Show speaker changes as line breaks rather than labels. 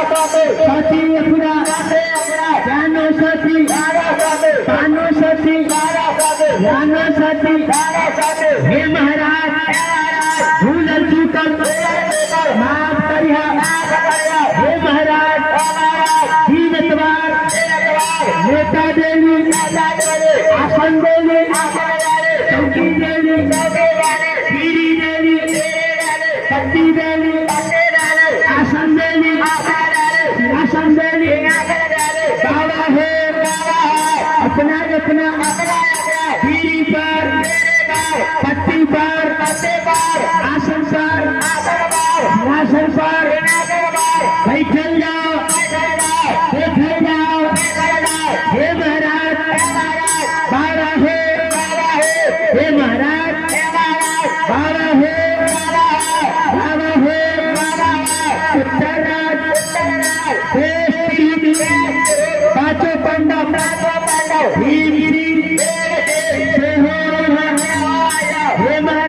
साथी अपना जानो साथी पानो साथी जानो साथी हे महाराज भूल चूकल माफ करिया हे महाराज दीन द्वार नेता देवी आसन देवी चौकी देवी पीरी देवी पत्ती देवी आसन देवी आसन देवी बाबा है अपना अपना पीरी पर पत्ती पर आसन पर आसन पर बैठल जाओ बैठल जाओ हे महाराज बाबा है हे महाराज बाबा है बाबा है उत्तरराज देश पांचों पांडव भीम